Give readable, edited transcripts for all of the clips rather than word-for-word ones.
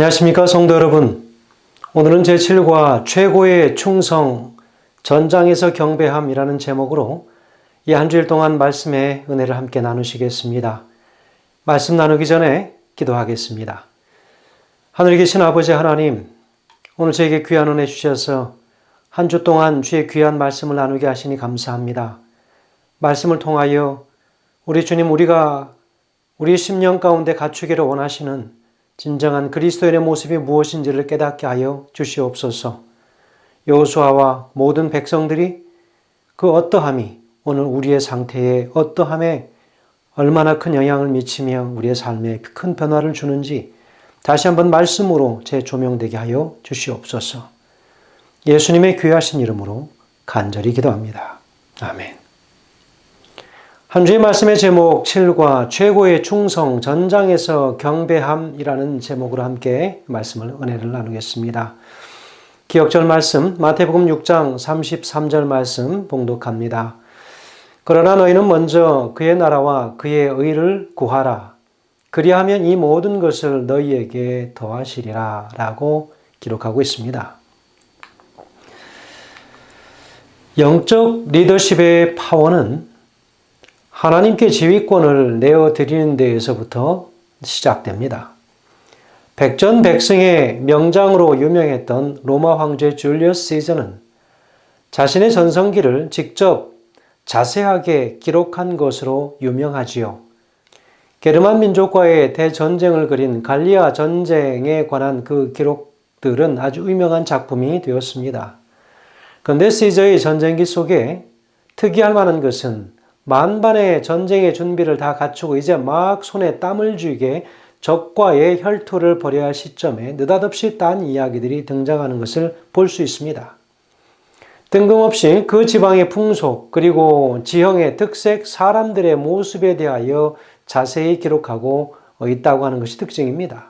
안녕하십니까 성도 여러분. 오늘은 제7과 최고의 충성, 전장에서 경배함이라는 제목으로 이 한 주일 동안 말씀의 은혜를 함께 나누시겠습니다. 말씀 나누기 전에 기도하겠습니다. 하늘에 계신 아버지 하나님, 오늘 저에게 귀한 은혜 주셔서 한 주 동안 주의 귀한 말씀을 나누게 하시니 감사합니다. 말씀을 통하여 우리 주님, 우리가 우리 심령 가운데 갖추기를 원하시는 진정한 그리스도인의 모습이 무엇인지를 깨닫게 하여 주시옵소서. 여호수아와 모든 백성들이 그 어떠함이 오늘 우리의 상태에 어떠함에 얼마나 큰 영향을 미치며 우리의 삶에 큰 변화를 주는지 다시 한번 말씀으로 재조명되게 하여 주시옵소서. 예수님의 귀하신 이름으로 간절히 기도합니다. 아멘. 한 주의 말씀의 제목 7과 최고의 충성, 전장에서 경배함이라는 제목으로 함께 말씀을 은혜를 나누겠습니다. 기억절 말씀 마태복음 6장 33절 말씀 봉독합니다. 그러나 너희는 먼저 그의 나라와 그의 의를 구하라. 그리하면 이 모든 것을 너희에게 더하시리라 라고 기록하고 있습니다. 영적 리더십의 파워는 하나님께 지휘권을 내어드리는 데에서부터 시작됩니다. 백전백승의 명장으로 유명했던 로마 황제 줄리어스 시저는 자신의 전성기를 직접 자세하게 기록한 것으로 유명하지요. 게르만 민족과의 대전쟁을 그린 갈리아 전쟁에 관한 그 기록들은 아주 유명한 작품이 되었습니다. 그런데 시저의 전쟁기 속에 특이할 만한 것은 만반의 전쟁의 준비를 다 갖추고 이제 막 손에 땀을 쥐게 적과의 혈투를 벌여야 할 시점에 느닷없이 딴 이야기들이 등장하는 것을 볼 수 있습니다. 뜬금없이 그 지방의 풍속 그리고 지형의 특색, 사람들의 모습에 대하여 자세히 기록하고 있다고 하는 것이 특징입니다.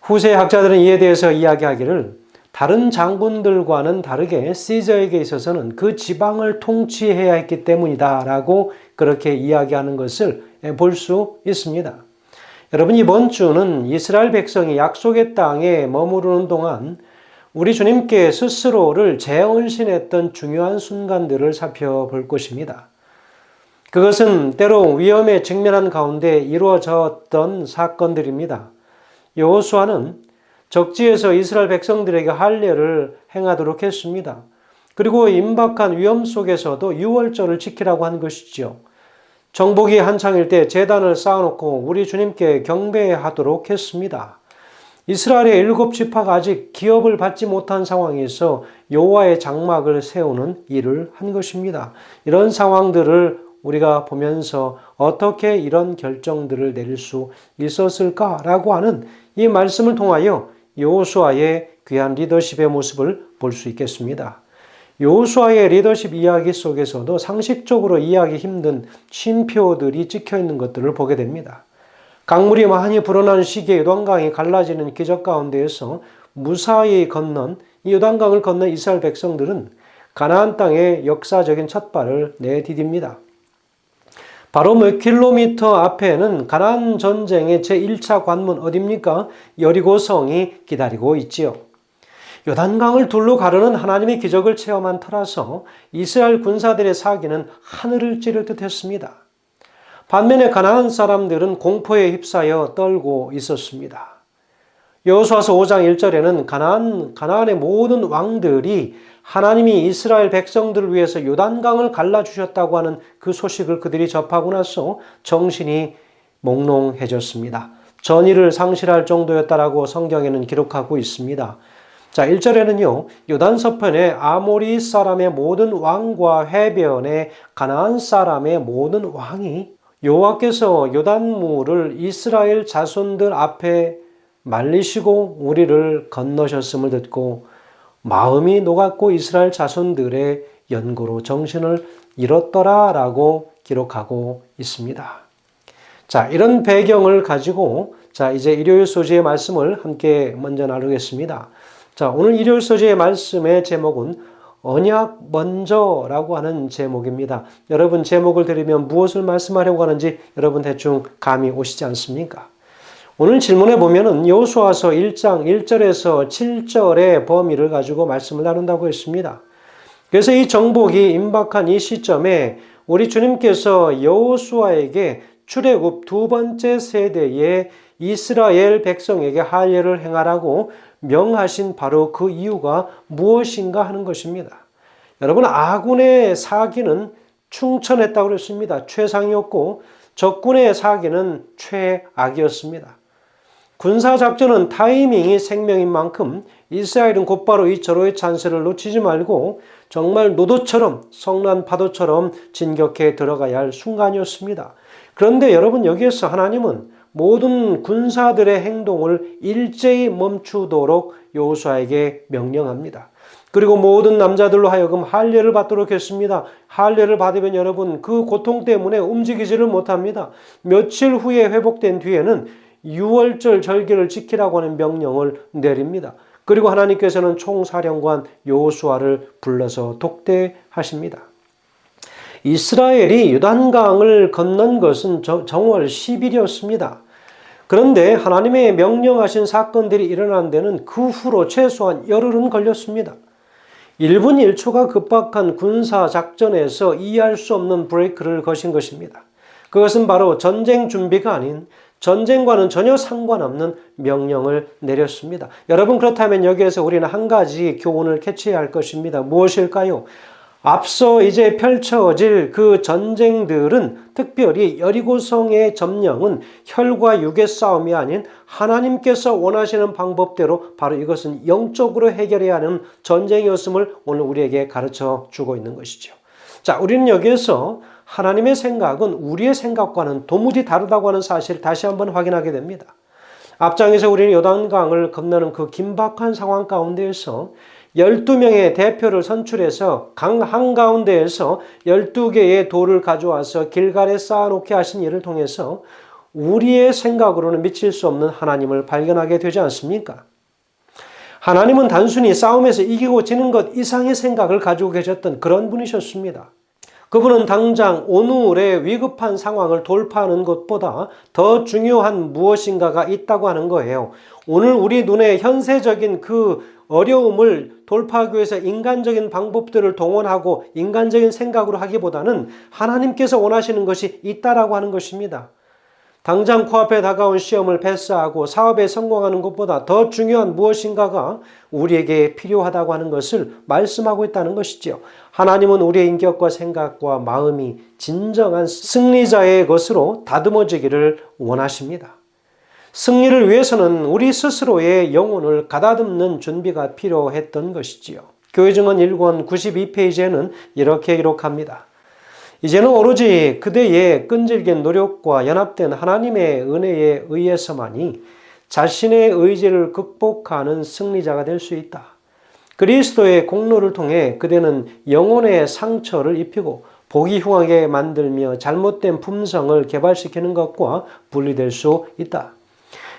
후세 학자들은 이에 대해서 이야기하기를 다른 장군들과는 다르게 시저에게 있어서는 그 지방을 통치해야 했기 때문이다 라고 그렇게 이야기하는 것을 볼 수 있습니다. 여러분, 이번 주는 이스라엘 백성이 약속의 땅에 머무르는 동안 우리 주님께 스스로를 재언신했던 중요한 순간들을 살펴볼 것입니다. 그것은 때로 위험에 직면한 가운데 이루어졌던 사건들입니다. 여호수아는 적지에서 이스라엘 백성들에게 할례를 행하도록 했습니다. 그리고 임박한 위험 속에서도 유월절을 지키라고 한 것이죠. 정복이 한창일 때 제단을 쌓아놓고 우리 주님께 경배하도록 했습니다. 이스라엘의 7지파가 아직 기업을 받지 못한 상황에서 여호와의 장막을 세우는 일을 한 것입니다. 이런 상황들을 우리가 보면서 어떻게 이런 결정들을 내릴 수 있었을까라고 하는 이 말씀을 통하여 여호수아의 귀한 리더십의 모습을 볼 수 있겠습니다. 여호수아의 리더십 이야기 속에서도 상식적으로 이해하기 힘든 쉼표들이 찍혀 있는 것들을 보게 됩니다. 강물이 많이 불어나는 시기에 요단강이 갈라지는 기적 가운데에서 무사히 건넌 이 요단강을 건넌 이스라엘 백성들은 가나안 땅의 역사적인 첫발을 내디딥니다. 바로 몇 킬로미터 앞에는 가나안 전쟁의 제1차 관문 어디입니까? 여리고성이 기다리고 있지요. 요단강을 둘로 가르는 하나님의 기적을 체험한 터라서 이스라엘 군사들의 사기는 하늘을 찌를 듯 했습니다. 반면에 가나안 사람들은 공포에 휩싸여 떨고 있었습니다. 여호수아서 5장 1절에는 가나안의 모든 왕들이 하나님이 이스라엘 백성들을 위해서 요단강을 갈라주셨다고 하는 그 소식을 그들이 접하고 나서 정신이 몽롱해졌습니다. 전의를 상실할 정도였다라고 성경에는 기록하고 있습니다. 자, 1절에는요, 요단 서편에 아모리 사람의 모든 왕과 해변에 가나안 사람의 모든 왕이 여호와께서 요단물을 이스라엘 자손들 앞에 말리시고 우리를 건너셨음을 듣고 마음이 녹았고 이스라엘 자손들의 연고로 정신을 잃었더라라고 기록하고 있습니다. 자, 이런 배경을 가지고 이제 일요일 소지의 말씀을 함께 먼저 나누겠습니다. 자, 오늘 일요일 소지의 말씀의 제목은 언약 먼저라고 하는 제목입니다. 여러분, 제목을 들으면 무엇을 말씀하려고 하는지 여러분 대충 감이 오시지 않습니까? 오늘 질문에 보면은 여호수아서 1장 1절에서 7절의 범위를 가지고 말씀을 나눈다고 했습니다. 그래서 이 정복이 임박한 이 시점에 우리 주님께서 여호수아에게 출애굽 두 번째 세대의 이스라엘 백성에게 할례를 행하라고 명하신 바로 그 이유가 무엇인가 하는 것입니다. 여러분, 아군의 사기는 충천했다고 그랬습니다. 최상이었고 적군의 사기는 최악이었습니다. 군사작전은 타이밍이 생명인 만큼 이스라엘은 곧바로 이 절호의 찬스를 놓치지 말고 정말 노도처럼 성난 파도처럼 진격해 들어가야 할 순간이었습니다. 그런데 여러분, 여기에서 하나님은 모든 군사들의 행동을 일제히 멈추도록 여호수아에게 명령합니다. 그리고 모든 남자들로 하여금 할례를 받도록 했습니다. 할례를 받으면 여러분 그 고통 때문에 움직이지를 못합니다. 며칠 후에 회복된 뒤에는 유월절 절기를 지키라고 하는 명령을 내립니다. 그리고 하나님께서는 총사령관 여호수아를 불러서 독대하십니다. 이스라엘이 요단강을 건넌 것은 정월 10일이었습니다. 그런데 하나님의 명령하신 사건들이 일어난 데는 그 후로 최소한 열흘은 걸렸습니다. 1분 1초가 급박한 군사작전에서 이해할 수 없는 브레이크를 거신 것입니다. 그것은 바로 전쟁 준비가 아닌 전쟁과는 전혀 상관없는 명령을 내렸습니다. 여러분, 그렇다면 여기에서 우리는 한 가지 교훈을 캐치해야 할 것입니다. 무엇일까요? 앞서 이제 펼쳐질 그 전쟁들은, 특별히 여리고성의 점령은 혈과 육의 싸움이 아닌 하나님께서 원하시는 방법대로 바로 이것은 영적으로 해결해야 하는 전쟁이었음을 오늘 우리에게 가르쳐 주고 있는 것이죠. 자, 우리는 여기에서 하나님의 생각은 우리의 생각과는 도무지 다르다고 하는 사실을 다시 한번 확인하게 됩니다. 앞장에서 우리는 요단강을 건너는 그 긴박한 상황 가운데에서 12명의 대표를 선출해서 강 한가운데에서 12개의 돌을 가져와서 길갈에 쌓아놓게 하신 일을 통해서 우리의 생각으로는 미칠 수 없는 하나님을 발견하게 되지 않습니까? 하나님은 단순히 싸움에서 이기고 지는 것 이상의 생각을 가지고 계셨던 그런 분이셨습니다. 그분은 당장 오늘의 위급한 상황을 돌파하는 것보다 더 중요한 무엇인가가 있다고 하는 거예요. 오늘 우리 눈에 현세적인 그 어려움을 돌파하기 위해서 인간적인 방법들을 동원하고 인간적인 생각으로 하기보다는 하나님께서 원하시는 것이 있다라고 하는 것입니다. 당장 코앞에 다가온 시험을 패스하고 사업에 성공하는 것보다 더 중요한 무엇인가가 우리에게 필요하다고 하는 것을 말씀하고 있다는 것이지요. 하나님은 우리의 인격과 생각과 마음이 진정한 승리자의 것으로 다듬어지기를 원하십니다. 승리를 위해서는 우리 스스로의 영혼을 가다듬는 준비가 필요했던 것이지요. 교회증언 1권 92페이지에는 이렇게 기록합니다. 이제는 오로지 그대의 끈질긴 노력과 연합된 하나님의 은혜에 의해서만이 자신의 의지를 극복하는 승리자가 될 수 있다. 그리스도의 공로를 통해 그대는 영혼의 상처를 입히고 보기 흉하게 만들며 잘못된 품성을 개발시키는 것과 분리될 수 있다.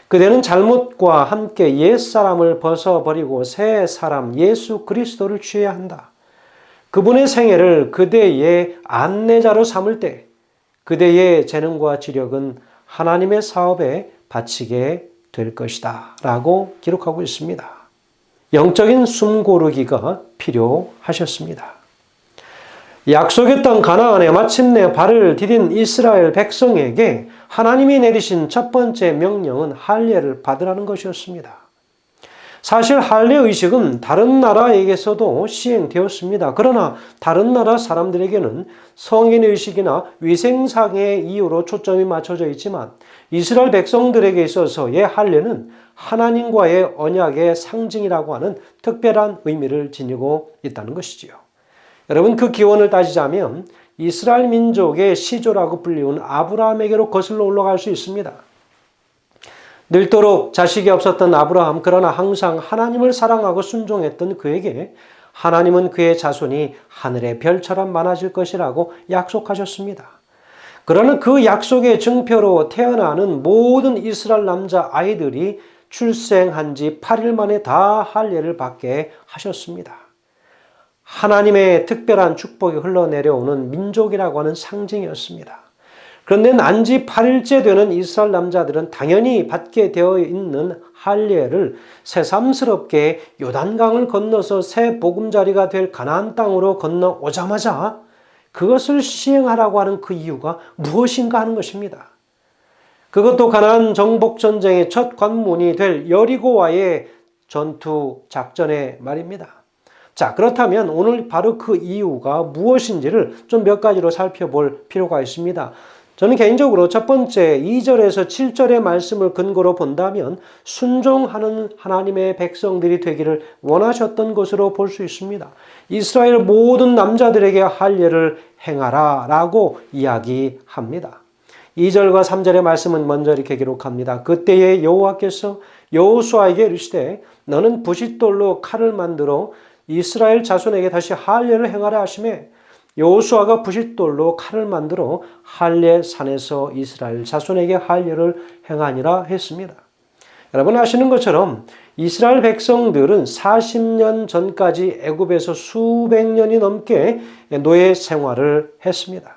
그대는 잘못과 함께 옛사람을 벗어버리고 새 사람 예수 그리스도를 취해야 한다. 그분의 생애를 그대의 안내자로 삼을 때 그대의 재능과 지력은 하나님의 사업에 바치게 될 것이다 라고 기록하고 있습니다. 영적인 숨고르기가 필요하셨습니다. 약속의 땅 가나안에 마침내 발을 디딘 이스라엘 백성에게 하나님이 내리신 첫 번째 명령은 할례를 받으라는 것이었습니다. 사실 할례 의식은 다른 나라에게서도 시행되었습니다. 그러나 다른 나라 사람들에게는 성인 의식이나 위생상의 이유로 초점이 맞춰져 있지만 이스라엘 백성들에게 있어서의 할례는 하나님과의 언약의 상징이라고 하는 특별한 의미를 지니고 있다는 것이지요. 여러분, 그 기원을 따지자면 이스라엘 민족의 시조라고 불리운 아브라함에게로 거슬러 올라갈 수 있습니다. 늙도록 자식이 없었던 아브라함, 그러나 항상 하나님을 사랑하고 순종했던 그에게 하나님은 그의 자손이 하늘의 별처럼 많아질 것이라고 약속하셨습니다. 그러나 그 약속의 증표로 태어나는 모든 이스라엘 남자 아이들이 출생한 지 8일 만에 다 할례를 받게 하셨습니다. 하나님의 특별한 축복이 흘러내려오는 민족이라고 하는 상징이었습니다. 그런데 난지 8일째 되는 이스라엘 남자들은 당연히 받게 되어 있는 할례를 새삼스럽게 요단강을 건너서 새 보금자리가 될 가나안 땅으로 건너오자마자 그것을 시행하라고 하는 그 이유가 무엇인가 하는 것입니다. 그것도 가나안 정복 전쟁의 첫 관문이 될 여리고와의 전투 작전의 말입니다. 자, 그렇다면 오늘 바로 그 이유가 무엇인지를 좀 몇 가지로 살펴볼 필요가 있습니다. 저는 개인적으로 첫 번째 2절에서 7절의 말씀을 근거로 본다면 순종하는 하나님의 백성들이 되기를 원하셨던 것으로 볼 수 있습니다. 이스라엘 모든 남자들에게 할례를 행하라 라고 이야기합니다. 2절과 3절의 말씀은 먼저 이렇게 기록합니다. 그때에 여호와께서 여호수아에게 이르시되 너는 부싯돌로 칼을 만들어 이스라엘 자손에게 다시 할례를 행하라 하시매 여호수아가 부싯돌로 칼을 만들어 할례 산에서 이스라엘 자손에게 할례를 행하니라 했습니다. 여러분 아시는 것처럼 이스라엘 백성들은 40년 전까지 애굽에서 수백 년이 넘게 노예 생활을 했습니다.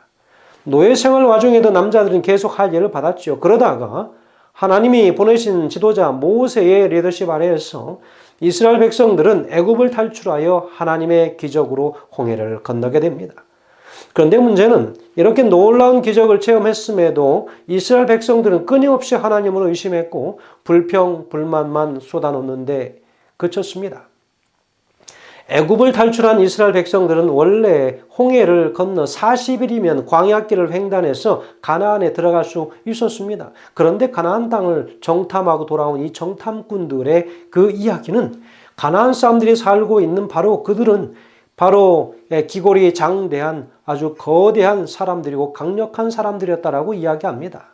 노예 생활 와중에도 남자들은 계속 할례를 받았죠. 그러다가 하나님이 보내신 지도자 모세의 리더십 아래에서 이스라엘 백성들은 애굽을 탈출하여 하나님의 기적으로 홍해를 건너게 됩니다. 그런데 문제는 이렇게 놀라운 기적을 체험했음에도 이스라엘 백성들은 끊임없이 하나님을 의심했고 불평, 불만만 쏟아놓는데 그쳤습니다. 애굽을 탈출한 이스라엘 백성들은 원래 홍해를 건너 40일이면 광야길을 횡단해서 가나안에 들어갈 수 있었습니다. 그런데 가나안 땅을 정탐하고 돌아온 이 정탐꾼들의 그 이야기는 가나안 사람들이 살고 있는 바로 그들은 바로 기골이 장대한 아주 거대한 사람들이고 강력한 사람들이었다라고 이야기합니다.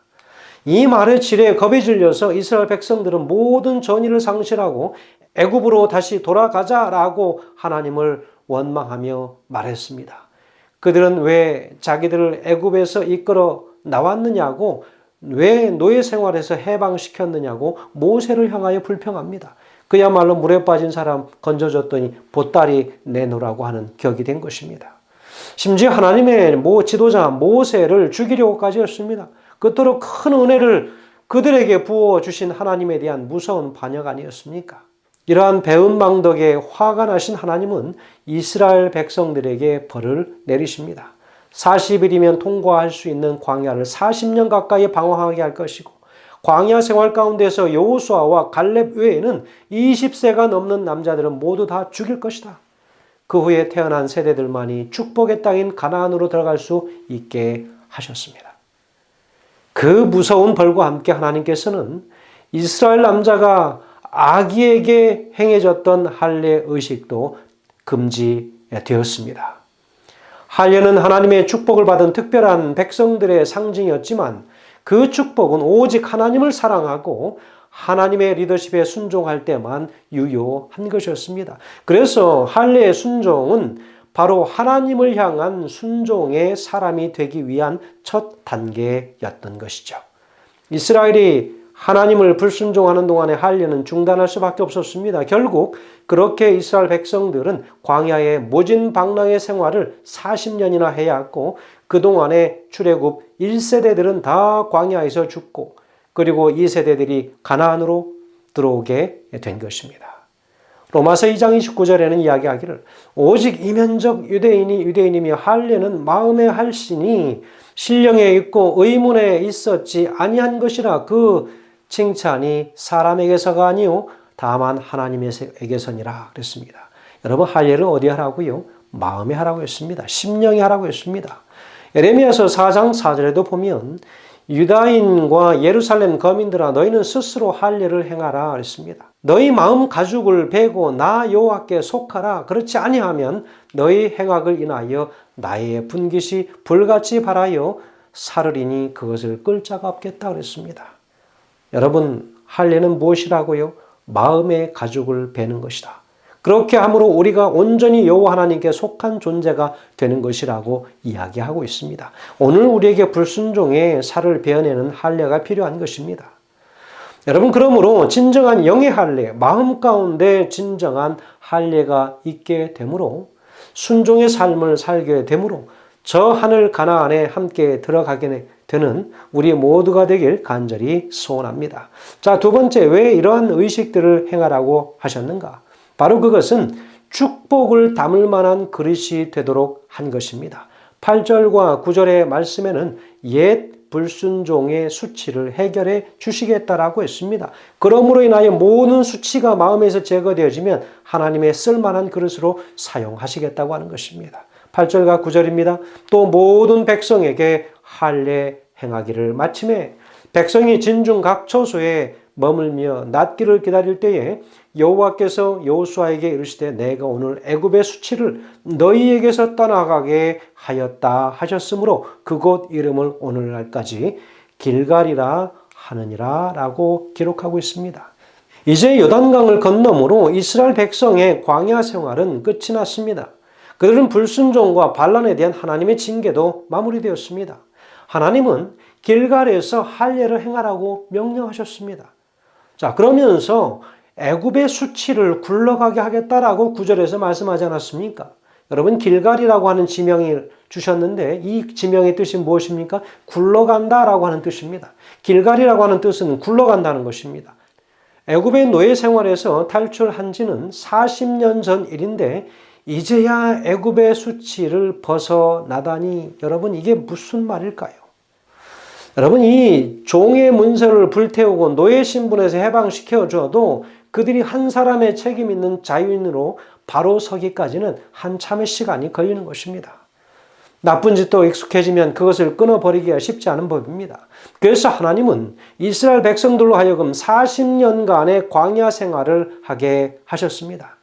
이 말의 질에 겁이 질려서 이스라엘 백성들은 모든 전의를 상실하고 애굽으로 다시 돌아가자라고 하나님을 원망하며 말했습니다. 그들은 왜 자기들을 애굽에서 이끌어 나왔느냐고, 왜 노예 생활에서 해방시켰느냐고 모세를 향하여 불평합니다. 그야말로 물에 빠진 사람 건져줬더니 보따리 내놓으라고 하는 격이 된 것입니다. 심지어 하나님의 지도자 모세를 죽이려고까지 했습니다. 그토록 큰 은혜를 그들에게 부어주신 하나님에 대한 무서운 반역 아니었습니까? 이러한 배은망덕에 화가 나신 하나님은 이스라엘 백성들에게 벌을 내리십니다. 40일이면 통과할 수 있는 광야를 40년 가까이 방황하게 할 것이고 광야 생활 가운데서 여호수아와 갈렙 외에는 20세가 넘는 남자들은 모두 다 죽일 것이다. 그 후에 태어난 세대들만이 축복의 땅인 가나안으로 들어갈 수 있게 하셨습니다. 그 무서운 벌과 함께 하나님께서는 이스라엘 남자가 아기에게 행해졌던 할례 의식도 금지되었습니다. 할례는 하나님의 축복을 받은 특별한 백성들의 상징이었지만 그 축복은 오직 하나님을 사랑하고 하나님의 리더십에 순종할 때만 유효한 것이었습니다. 그래서 할례의 순종은 바로 하나님을 향한 순종의 사람이 되기 위한 첫 단계였던 것이죠. 이스라엘이 하나님을 불순종하는 동안에 할례는 중단할 수밖에 없었습니다. 결국 그렇게 이스라엘 백성들은 광야의 모진방랑의 생활을 40년이나 해야 했고 그동안에 출애굽 1세대들은 다 광야에서 죽고 그리고 2세대들이 가나안으로 들어오게 된 것입니다. 로마서 2장 29절에는 이야기하기를 오직 이면적 유대인이며 할례는 마음에 할신이 신령에 있고 의문에 있었지 아니한 것이라 그 칭찬이 사람에게서가 아니요 다만 하나님에게서니라 그랬습니다. 여러분 할례를 어디 하라고요? 마음에 하라고 했습니다. 심령에 하라고 했습니다. 예레미야서 4장 4절에도 보면 유다인과 예루살렘 거민들아 너희는 스스로 할례를 행하라 그랬습니다. 너희 마음 가죽을 베고 나 여호와께 속하라. 그렇지 아니하면 너희 행악을 인하여 나의 분깃이 불같이 발하여 사르리니 그것을 끌 자가 없겠다 그랬습니다. 여러분 할례는 무엇이라고요? 마음의 가죽을 베는 것이다. 그렇게 함으로 우리가 온전히 여호와 하나님께 속한 존재가 되는 것이라고 이야기하고 있습니다. 오늘 우리에게 불순종의 살을 베어내는 할례가 필요한 것입니다. 여러분 그러므로 진정한 영의 할례, 마음 가운데 진정한 할례가 있게 되므로 순종의 삶을 살게 되므로 저 하늘 가나안에 함께 들어가게 되는 우리 모두가 되길 간절히 소원합니다. 자, 두 번째, 왜 이러한 의식들을 행하라고 하셨는가? 바로 그것은 축복을 담을 만한 그릇이 되도록 한 것입니다. 8절과 9절의 말씀에는 옛 불순종의 수치를 해결해 주시겠다라고 했습니다. 그러므로 인하여 모든 수치가 마음에서 제거되어지면 하나님의 쓸만한 그릇으로 사용하시겠다고 하는 것입니다. 8절과 9절입니다. 또 모든 백성에게 할례 행하기를 마침에 백성이 진중 각 처소에 머물며 낫기를 기다릴 때에 여호와께서 여호수아에게 이르시되 내가 오늘 애굽의 수치를 너희에게서 떠나가게 하였다 하셨으므로 그곳 이름을 오늘날까지 길갈이라 하느니라 라고 기록하고 있습니다. 이제 요단강을 건너므로 이스라엘 백성의 광야 생활은 끝이 났습니다. 그들은 불순종과 반란에 대한 하나님의 징계도 마무리되었습니다. 하나님은 길갈에서 할례를 행하라고 명령하셨습니다. 자, 그러면서 애굽의 수치를 굴러가게 하겠다라고 9절에서 말씀하지 않았습니까? 여러분, 길갈이라고 하는 지명을 주셨는데 이 지명의 뜻이 무엇입니까? 굴러간다라고 하는 뜻입니다. 길갈이라고 하는 뜻은 굴러간다는 것입니다. 애굽의 노예 생활에서 탈출한 지는 40년 전 일인데 이제야 애굽의 수치를 벗어나다니 여러분 이게 무슨 말일까요? 여러분 이 종의 문서를 불태우고 노예 신분에서 해방시켜줘도 그들이 한 사람의 책임 있는 자유인으로 바로 서기까지는 한참의 시간이 걸리는 것입니다. 나쁜 짓도 익숙해지면 그것을 끊어버리기가 쉽지 않은 법입니다. 그래서 하나님은 이스라엘 백성들로 하여금 40년간의 광야 생활을 하게 하셨습니다.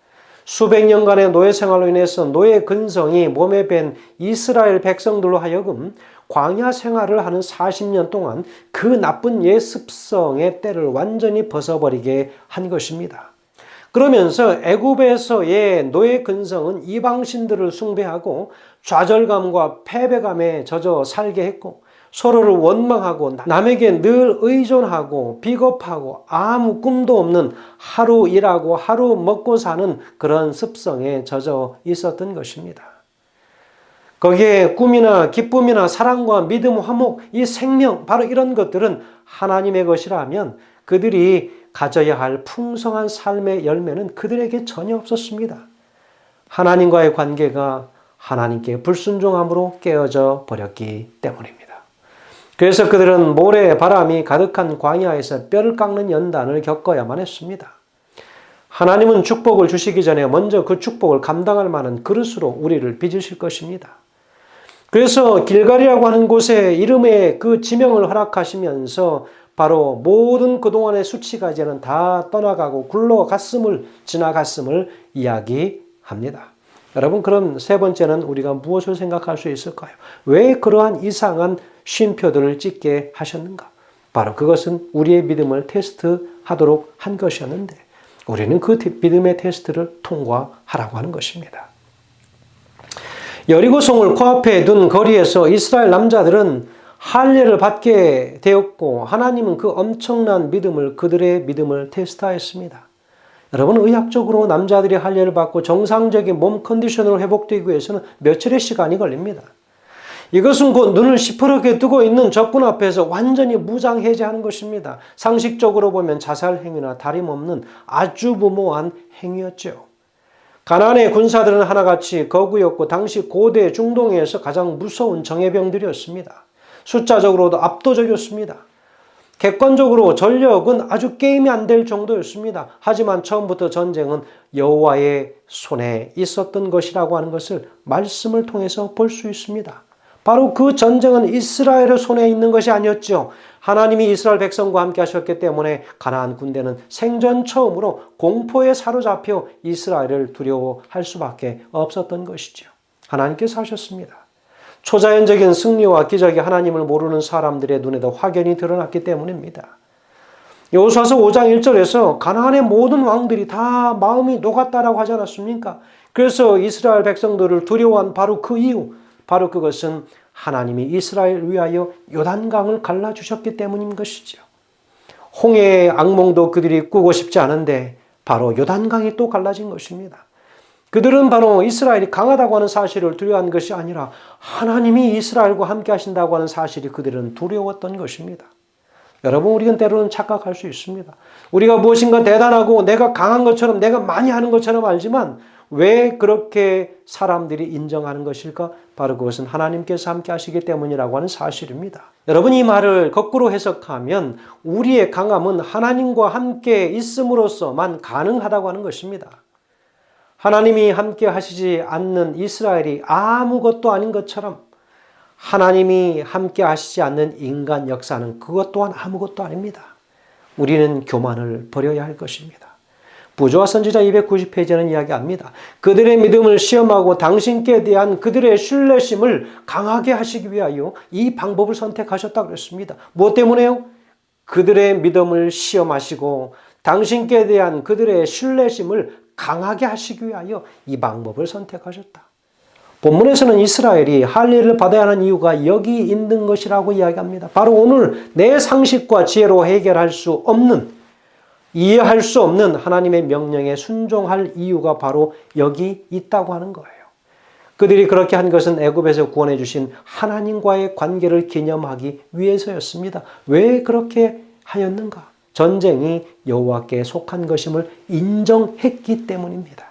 수백 년간의 노예 생활로 인해서 노예 근성이 몸에 밴 이스라엘 백성들로 하여금 광야 생활을 하는 40년 동안 그 나쁜 옛 습성의 때를 완전히 벗어버리게 한 것입니다. 그러면서 애굽에서의 노예 근성은 이방신들을 숭배하고 좌절감과 패배감에 젖어 살게 했고 서로를 원망하고 남에게 늘 의존하고 비겁하고 아무 꿈도 없는 하루 일하고 하루 먹고 사는 그런 습성에 젖어 있었던 것입니다. 거기에 꿈이나 기쁨이나 사랑과 믿음, 화목, 이 생명, 바로 이런 것들은 하나님의 것이라면 그들이 가져야 할 풍성한 삶의 열매는 그들에게 전혀 없었습니다. 하나님과의 관계가 하나님께 불순종함으로 깨어져 버렸기 때문입니다. 그래서 그들은 모래 바람이 가득한 광야에서 뼈를 깎는 연단을 겪어야만 했습니다. 하나님은 축복을 주시기 전에 먼저 그 축복을 감당할 만한 그릇으로 우리를 빚으실 것입니다. 그래서 길갈이라고 하는 곳에 이름의 그 지명을 허락하시면서 바로 모든 그동안의 수치가 이제는 다 떠나가고 굴러갔음을 지나갔음을 이야기합니다. 여러분 그럼 세 번째는 우리가 무엇을 생각할 수 있을까요? 왜 그러한 이상한 쉼표들을 찍게 하셨는가? 바로 그것은 우리의 믿음을 테스트하도록 한 것이었는데 우리는 그 믿음의 테스트를 통과하라고 하는 것입니다. 여리고성을 코앞에 둔 거리에서 이스라엘 남자들은 할례를 받게 되었고 하나님은 그 엄청난 믿음을 그들의 믿음을 테스트하였습니다. 여러분 의학적으로 남자들이 할례를 받고 정상적인 몸 컨디션으로 회복되기 위해서는 며칠의 시간이 걸립니다. 이것은 곧 눈을 시퍼렇게 뜨고 있는 적군 앞에서 완전히 무장해제하는 것입니다. 상식적으로 보면 자살 행위나 다름없는 아주 무모한 행위였죠. 가나안의 군사들은 하나같이 거구였고 당시 고대 중동에서 가장 무서운 정예병들이었습니다. 숫자적으로도 압도적이었습니다. 객관적으로 전력은 아주 게임이 안 될 정도였습니다. 하지만 처음부터 전쟁은 여호와의 손에 있었던 것이라고 하는 것을 말씀을 통해서 볼 수 있습니다. 바로 그 전쟁은 이스라엘의 손에 있는 것이 아니었죠. 하나님이 이스라엘 백성과 함께 하셨기 때문에 가나안 군대는 생전 처음으로 공포에 사로잡혀 이스라엘을 두려워할 수밖에 없었던 것이죠. 하나님께서 하셨습니다. 초자연적인 승리와 기적이 하나님을 모르는 사람들의 눈에도 확연히 드러났기 때문입니다. 여호수아서 5장 1절에서 가나안의 모든 왕들이 다 마음이 녹았다라고 하지 않았습니까? 그래서 이스라엘 백성들을 두려워한 바로 그 이유, 바로 그것은 하나님이 이스라엘을 위하여 요단강을 갈라주셨기 때문인 것이죠. 홍해의 악몽도 그들이 꾸고 싶지 않은데 바로 요단강이 또 갈라진 것입니다. 그들은 바로 이스라엘이 강하다고 하는 사실을 두려워한 것이 아니라 하나님이 이스라엘과 함께 하신다고 하는 사실이 그들은 두려웠던 것입니다. 여러분, 우리는 때로는 착각할 수 있습니다. 우리가 무엇인가 대단하고 내가 강한 것처럼, 내가 많이 하는 것처럼 알지만 왜 그렇게 사람들이 인정하는 것일까? 바로 그것은 하나님께서 함께 하시기 때문이라고 하는 사실입니다. 여러분, 이 말을 거꾸로 해석하면 우리의 강함은 하나님과 함께 있음으로써만 가능하다고 하는 것입니다. 하나님이 함께 하시지 않는 이스라엘이 아무것도 아닌 것처럼 하나님이 함께 하시지 않는 인간 역사는 그것 또한 아무것도 아닙니다. 우리는 교만을 버려야 할 것입니다. 부조와 선지자 290페이지는 이야기합니다. 그들의 믿음을 시험하고 당신께 대한 그들의 신뢰심을 강하게 하시기 위하여 이 방법을 선택하셨다고 그랬습니다. 무엇 때문에요? 그들의 믿음을 시험하시고 당신께 대한 그들의 신뢰심을 강하게 하시기 위하여 이 방법을 선택하셨다. 본문에서는 이스라엘이 할례를 받아야 하는 이유가 여기 있는 것이라고 이야기합니다. 바로 오늘 내 상식과 지혜로 해결할 수 없는, 이해할 수 없는 하나님의 명령에 순종할 이유가 바로 여기 있다고 하는 거예요. 그들이 그렇게 한 것은 애굽에서 구원해 주신 하나님과의 관계를 기념하기 위해서였습니다. 왜 그렇게 하였는가? 전쟁이 여호와께 속한 것임을 인정했기 때문입니다.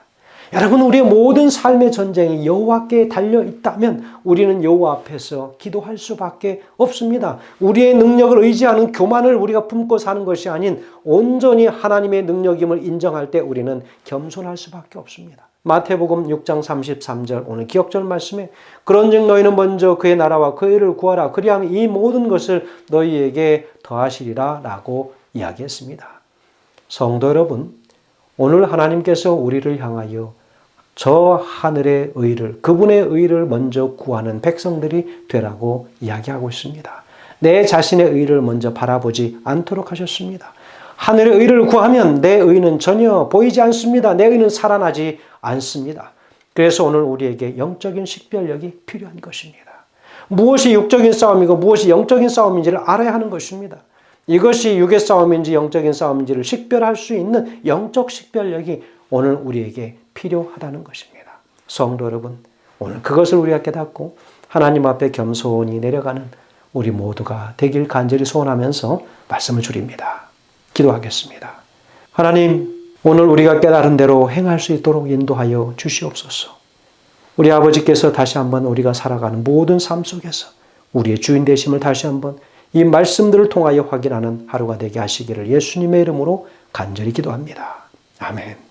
여러분, 우리의 모든 삶의 전쟁이 여호와께 달려 있다면 우리는 여호와 앞에서 기도할 수밖에 없습니다. 우리의 능력을 의지하는 교만을 우리가 품고 사는 것이 아닌 온전히 하나님의 능력임을 인정할 때 우리는 겸손할 수밖에 없습니다. 마태복음 6장 33절 오늘 기억절 말씀에 그런즉 너희는 먼저 그의 나라와 그의 의를 구하라. 그리하면 이 모든 것을 너희에게 더하시리라 라고 이야기했습니다. 성도 여러분, 오늘 하나님께서 우리를 향하여 저 하늘의 의를, 그분의 의를 먼저 구하는 백성들이 되라고 이야기하고 있습니다. 내 자신의 의를 먼저 바라보지 않도록 하셨습니다. 하늘의 의를 구하면 내 의는 전혀 보이지 않습니다. 내 의는 살아나지 않습니다. 그래서 오늘 우리에게 영적인 식별력이 필요한 것입니다. 무엇이 육적인 싸움이고 무엇이 영적인 싸움인지를 알아야 하는 것입니다. 이것이 육의 싸움인지 영적인 싸움인지를 식별할 수 있는 영적 식별력이 오늘 우리에게 필요하다는 것입니다. 성도 여러분, 오늘 그것을 우리가 깨닫고 하나님 앞에 겸손히 내려가는 우리 모두가 되길 간절히 소원하면서 말씀을 드립니다. 기도하겠습니다. 하나님, 오늘 우리가 깨달은 대로 행할 수 있도록 인도하여 주시옵소서. 우리 아버지께서 다시 한번 우리가 살아가는 모든 삶 속에서 우리의 주인 되심을 다시 한번 이 말씀들을 통하여 확인하는 하루가 되게 하시기를 예수님의 이름으로 간절히 기도합니다. 아멘.